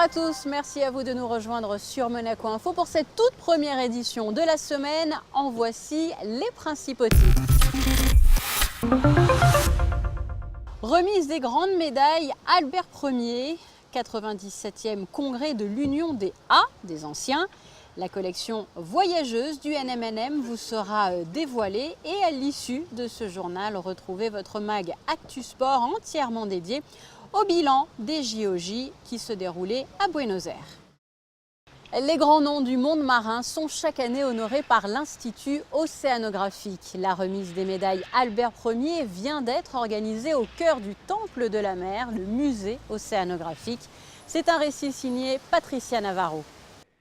à tous, merci à vous de nous rejoindre sur Monaco Info pour cette toute première édition de la semaine. En voici les principaux titres. Remise des grandes médailles Albert Ier, 97e congrès de l'Union des A, des anciens. La collection voyageuse du NMNM vous sera dévoilée et à l'issue de ce journal, retrouvez votre mag Actu Sport entièrement dédié au bilan des JOJ qui se déroulaient à Buenos Aires. Les grands noms du monde marin sont chaque année honorés par l'Institut océanographique. La remise des médailles Albert Ier vient d'être organisée au cœur du Temple de la mer, le musée océanographique. C'est un récit signé Patricia Navarro.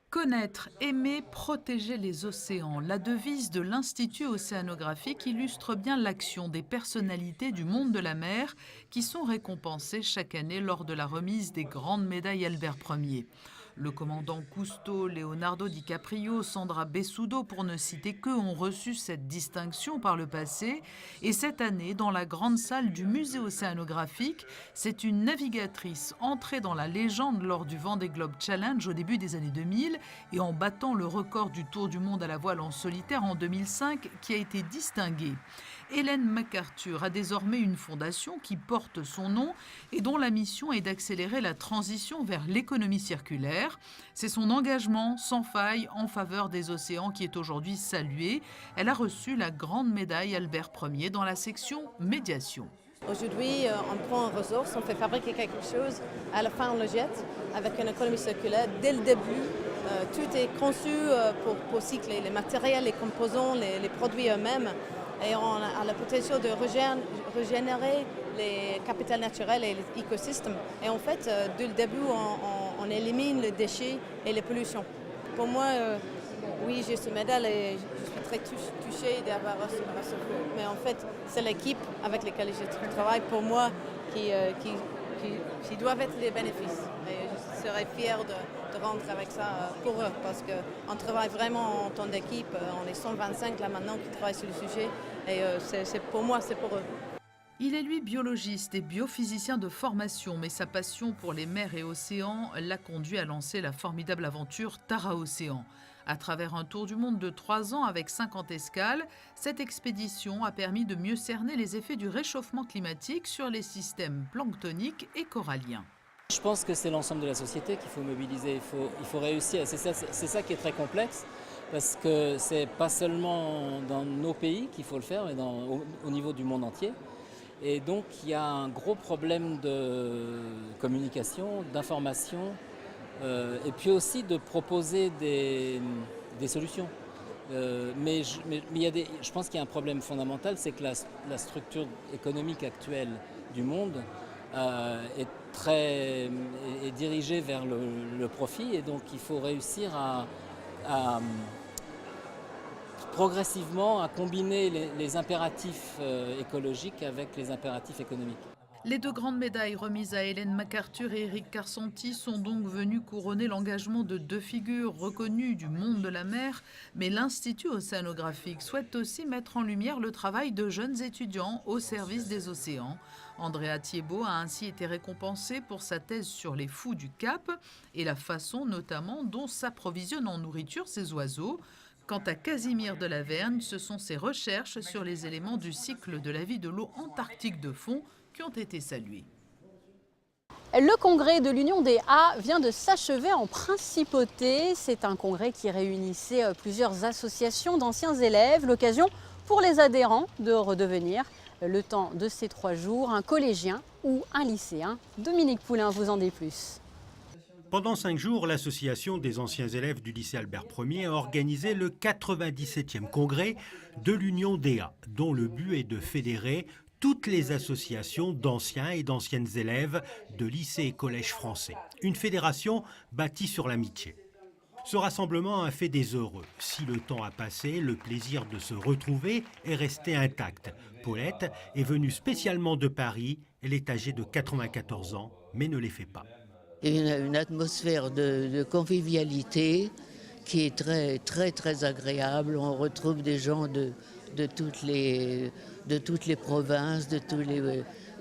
Connaître, aimer, protéger les océans. La devise de l'Institut océanographique illustre bien l'action des personnalités du monde de la mer qui sont récompensées chaque année lors de la remise des grandes médailles Albert Ier. Le commandant Cousteau, Leonardo DiCaprio, Sandra Bessudo, pour ne citer qu'eux, ont reçu cette distinction par le passé. Et cette année, dans la grande salle du musée océanographique, c'est une navigatrice entrée dans la légende lors du Vendée Globe Challenge au début des années 2000 et en battant le record du tour du monde à la voile en solitaire en 2005 qui a été distinguée. Ellen MacArthur a désormais une fondation qui porte son nom et dont la mission est d'accélérer la transition vers l'économie circulaire. C'est son engagement sans faille en faveur des océans qui est aujourd'hui salué. Elle a reçu la grande médaille Albert Ier dans la section médiation. Aujourd'hui, on prend une ressource, on fait fabriquer quelque chose, à la fin on le jette avec une économie circulaire. Dès le début, tout est conçu pour cycler les matériels, les composants, les produits eux-mêmes. Et on a le potentiel de régénérer les capitaux naturels et les écosystèmes. Et en fait, dès le début, on élimine les déchets et les pollutions. Pour moi, oui, j'ai ce médaille et je suis très touchée d'avoir reçu. Mais en fait, c'est l'équipe avec laquelle je travaille pour moi qui doivent être les bénéfices. Et je serais fière de rentrer avec ça pour eux parce qu'on travaille vraiment en temps d'équipe. On est 125 là maintenant qui travaillent sur le sujet et c'est pour moi, c'est pour eux. Il est lui biologiste et biophysicien de formation, mais sa passion pour les mers et océans l'a conduit à lancer la formidable aventure Tara Océan. À travers un tour du monde de 3 ans avec 50 escales, cette expédition a permis de mieux cerner les effets du réchauffement climatique sur les systèmes planctoniques et coralliens. Je pense que c'est l'ensemble de la société qu'il faut mobiliser, il faut réussir. C'est ça qui est très complexe, parce que c'est pas seulement dans nos pays qu'il faut le faire, mais au niveau du monde entier. Et donc il y a un gros problème de communication, d'information, et puis aussi de proposer des solutions. Mais je pense qu'il y a un problème fondamental, c'est que la structure économique actuelle du monde est dirigée vers le profit, et donc il faut réussir à progressivement à combiner les impératifs écologiques avec les impératifs économiques. Les 2 grandes médailles remises à Ellen MacArthur et Eric Carsanti sont donc venues couronner l'engagement de 2 figures reconnues du monde de la mer, mais l'Institut océanographique souhaite aussi mettre en lumière le travail de jeunes étudiants au service des océans. Andrea Thiebaud a ainsi été récompensé pour sa thèse sur les fous du Cap et la façon notamment dont s'approvisionnent en nourriture ces oiseaux. Quant à Casimir de la Vergne, ce sont ses recherches sur les éléments du cycle de la vie de l'eau antarctique de fond qui ont été saluées. Le congrès de l'Union des A vient de s'achever en principauté. C'est un congrès qui réunissait plusieurs associations d'anciens élèves. L'occasion pour les adhérents de redevenir, le temps de ces 3 jours, un collégien ou un lycéen. Dominique Poulain vous en dit plus. Pendant 5 jours, l'association des anciens élèves du lycée Albert Ier a organisé le 97e congrès de l'Union des A, dont le but est de fédérer toutes les associations d'anciens et d'anciennes élèves de lycées et collèges français. Une fédération bâtie sur l'amitié. Ce rassemblement a fait des heureux. Si le temps a passé, le plaisir de se retrouver est resté intact. Paulette est venue spécialement de Paris. Elle est âgée de 94 ans, mais ne les fait pas. Une atmosphère de convivialité qui est très agréable. On retrouve des gens de toutes les provinces,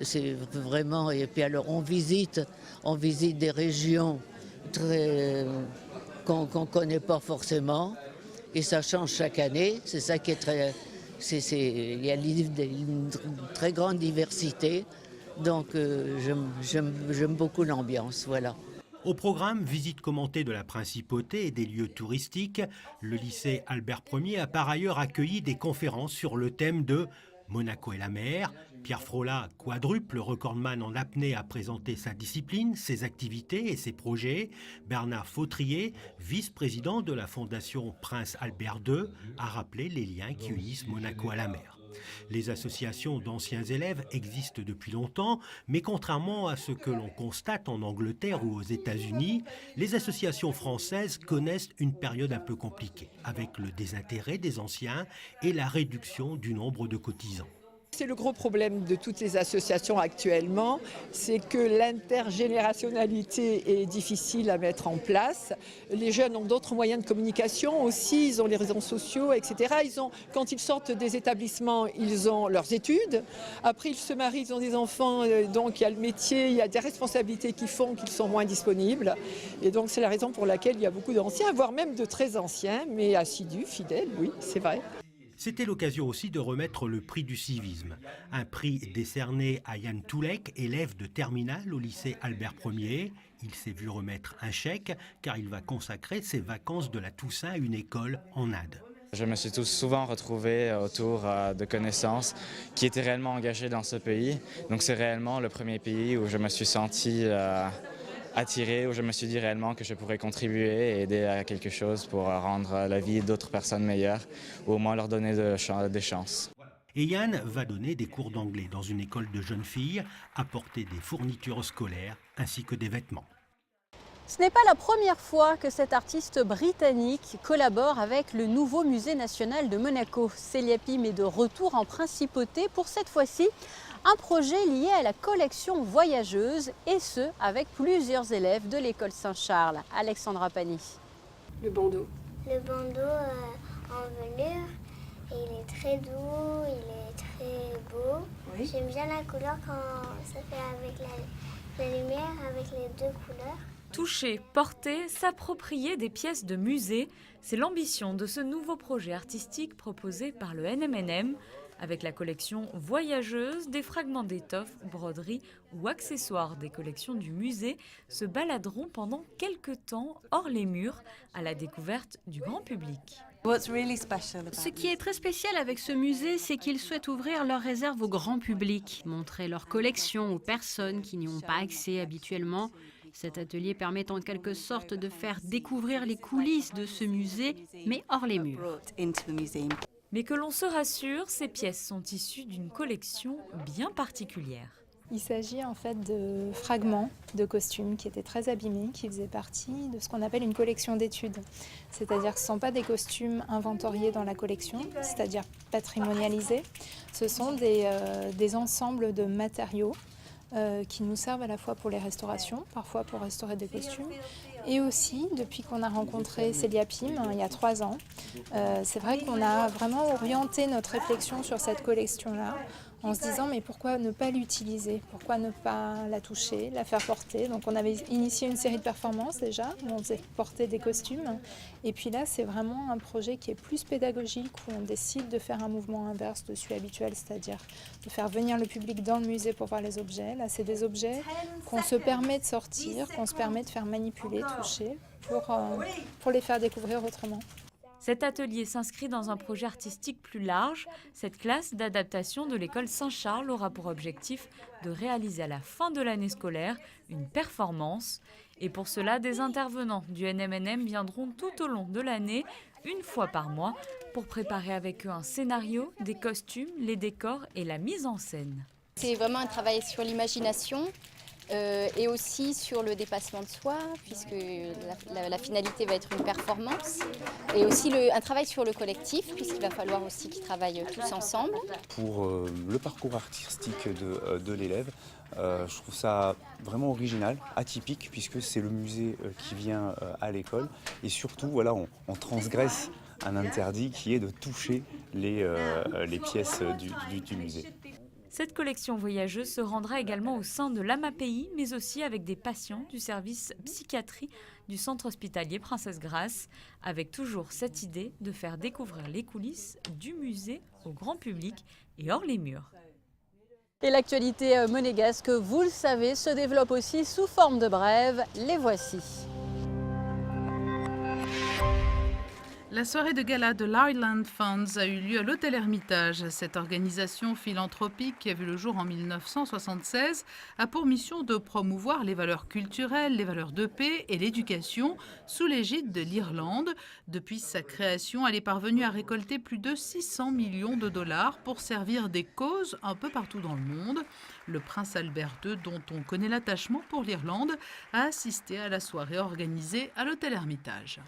c'est vraiment. Et puis alors on visite des régions qu'on ne connaît pas forcément. Et ça change chaque année. C'est ça qui est très... il y a une très grande diversité. Donc j'aime beaucoup l'ambiance, voilà. Au programme, visite commentée de la principauté et des lieux touristiques, le lycée Albert Ier a par ailleurs accueilli des conférences sur le thème de Monaco et la mer. Pierre Frolat, quadruple recordman en apnée, a présenté sa discipline, ses activités et ses projets. Bernard Fautrier, vice-président de la Fondation Prince Albert II, a rappelé les liens qui unissent Monaco à la mer. Les associations d'anciens élèves existent depuis longtemps, mais contrairement à ce que l'on constate en Angleterre ou aux États-Unis, les associations françaises connaissent une période un peu compliquée, avec le désintérêt des anciens et la réduction du nombre de cotisants. C'est le gros problème de toutes les associations actuellement, c'est que l'intergénérationnalité est difficile à mettre en place. Les jeunes ont d'autres moyens de communication aussi, ils ont les réseaux sociaux, etc. Quand ils sortent des établissements, ils ont leurs études. Après, ils se marient, ils ont des enfants, donc il y a le métier, il y a des responsabilités qui font qu'ils sont moins disponibles. Et donc c'est la raison pour laquelle il y a beaucoup d'anciens, voire même de très anciens, mais assidus, fidèles, oui, c'est vrai. C'était l'occasion aussi de remettre le prix du civisme. Un prix décerné à Yann Toulek, élève de terminale au lycée Albert Ier. Il s'est vu remettre un chèque car il va consacrer ses vacances de la Toussaint à une école en Inde. Je me suis souvent retrouvé autour de connaissances qui étaient réellement engagées dans ce pays. Donc c'est réellement le premier pays où je me suis senti attiré, où je me suis dit réellement que je pourrais contribuer et aider à quelque chose pour rendre la vie d'autres personnes meilleure, ou au moins leur donner des chances. Et Yann va donner des cours d'anglais dans une école de jeunes filles, apporter des fournitures scolaires ainsi que des vêtements. Ce n'est pas la première fois que cet artiste britannique collabore avec le nouveau musée national de Monaco. Célia Pim est de retour en principauté pour cette fois-ci un projet lié à la collection voyageuse et ce, avec plusieurs élèves de l'école Saint-Charles. Alexandra Pani. Le bandeau. Le bandeau en velours, il est très doux, il est très beau. Oui. J'aime bien la couleur quand ça fait avec la lumière, avec les deux couleurs. Toucher, porter, s'approprier des pièces de musée, c'est l'ambition de ce nouveau projet artistique proposé par le NMNM. Avec la collection voyageuse, des fragments d'étoffes, broderies ou accessoires des collections du musée se baladeront pendant quelques temps hors les murs à la découverte du grand public. Ce qui est très spécial avec ce musée, c'est qu'ils souhaitent ouvrir leurs réserves au grand public, montrer leur collection aux personnes qui n'y ont pas accès habituellement. Cet atelier permet en quelque sorte de faire découvrir les coulisses de ce musée, mais hors les murs. Mais que l'on se rassure, ces pièces sont issues d'une collection bien particulière. Il s'agit en fait de fragments de costumes qui étaient très abîmés, qui faisaient partie de ce qu'on appelle une collection d'études. C'est-à-dire que ce ne sont pas des costumes inventoriés dans la collection, c'est-à-dire patrimonialisés. Ce sont des ensembles de matériaux qui nous servent à la fois pour les restaurations, parfois pour restaurer des costumes, et aussi, depuis qu'on a rencontré Célia Pim, il y a 3 ans, c'est vrai qu'on a vraiment orienté notre réflexion sur cette collection-là, en se disant mais pourquoi ne pas l'utiliser, pourquoi ne pas la toucher, la faire porter. Donc on avait initié une série de performances déjà, où on faisait porter des costumes, et puis là c'est vraiment un projet qui est plus pédagogique, où on décide de faire un mouvement inverse de celui habituel, c'est-à-dire de faire venir le public dans le musée pour voir les objets. Là c'est des objets qu'on se permet de sortir, qu'on se permet de faire manipuler, toucher, pour les faire découvrir autrement. Cet atelier s'inscrit dans un projet artistique plus large. Cette classe d'adaptation de l'école Saint-Charles aura pour objectif de réaliser à la fin de l'année scolaire une performance. Et pour cela, des intervenants du NMNM viendront tout au long de l'année, une fois par mois, pour préparer avec eux un scénario, des costumes, les décors et la mise en scène. C'est vraiment un travail sur l'imagination. Et aussi sur le dépassement de soi, puisque la finalité va être une performance. Et aussi un travail sur le collectif, puisqu'il va falloir aussi qu'ils travaillent tous ensemble. Pour le parcours artistique de l'élève, je trouve ça vraiment original, atypique, puisque c'est le musée qui vient à l'école. Et surtout, voilà, on transgresse un interdit qui est de toucher les pièces du musée. Cette collection voyageuse se rendra également au sein de l'AMAPI, mais aussi avec des patients du service psychiatrie du centre hospitalier Princesse Grace, avec toujours cette idée de faire découvrir les coulisses du musée au grand public et hors les murs. Et l'actualité monégasque, vous le savez, se développe aussi sous forme de brèves. Les voici. La soirée de gala de l'Ireland Funds a eu lieu à l'Hôtel Hermitage. Cette organisation philanthropique qui a vu le jour en 1976 a pour mission de promouvoir les valeurs culturelles, les valeurs de paix et l'éducation sous l'égide de l'Irlande. Depuis sa création, elle est parvenue à récolter plus de 600 millions de dollars pour servir des causes un peu partout dans le monde. Le prince Albert II, dont on connaît l'attachement pour l'Irlande, a assisté à la soirée organisée à l'Hôtel Hermitage.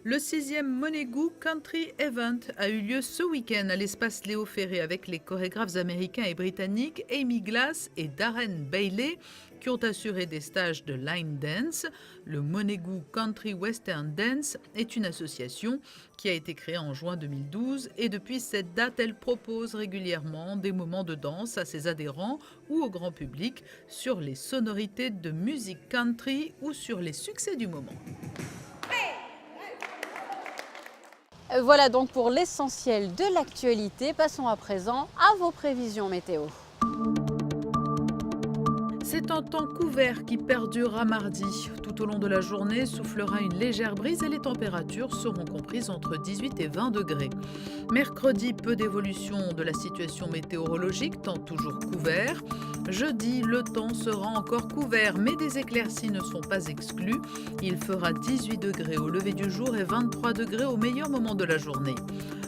Le 6e Monégou Country Event a eu lieu ce week-end à l'espace Léo Ferré avec les chorégraphes américains et britanniques Amy Glass et Darren Bailey qui ont assuré des stages de line dance. Le Monégou Country Western Dance est une association qui a été créée en juin 2012 et depuis cette date, elle propose régulièrement des moments de danse à ses adhérents ou au grand public sur les sonorités de musique country ou sur les succès du moment. Voilà donc pour l'essentiel de l'actualité. Passons à présent à vos prévisions météo. C'est un temps couvert qui perdurera mardi. Tout au long de la journée, soufflera une légère brise et les températures seront comprises entre 18 et 20 degrés. Mercredi, peu d'évolution de la situation météorologique, temps toujours couvert. Jeudi, le temps sera encore couvert, mais des éclaircies ne sont pas exclues. Il fera 18 degrés au lever du jour et 23 degrés au meilleur moment de la journée.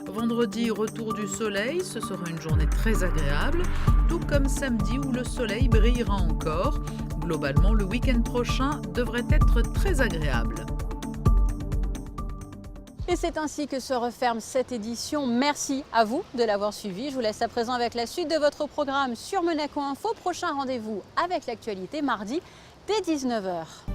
Vendredi, retour du soleil, ce sera une journée très agréable, tout comme samedi où le soleil brillera encore. Globalement, le week-end prochain devrait être très agréable. Et c'est ainsi que se referme cette édition. Merci à vous de l'avoir suivi. Je vous laisse à présent avec la suite de votre programme sur Monaco Info. Prochain rendez-vous avec l'actualité mardi dès 19 h.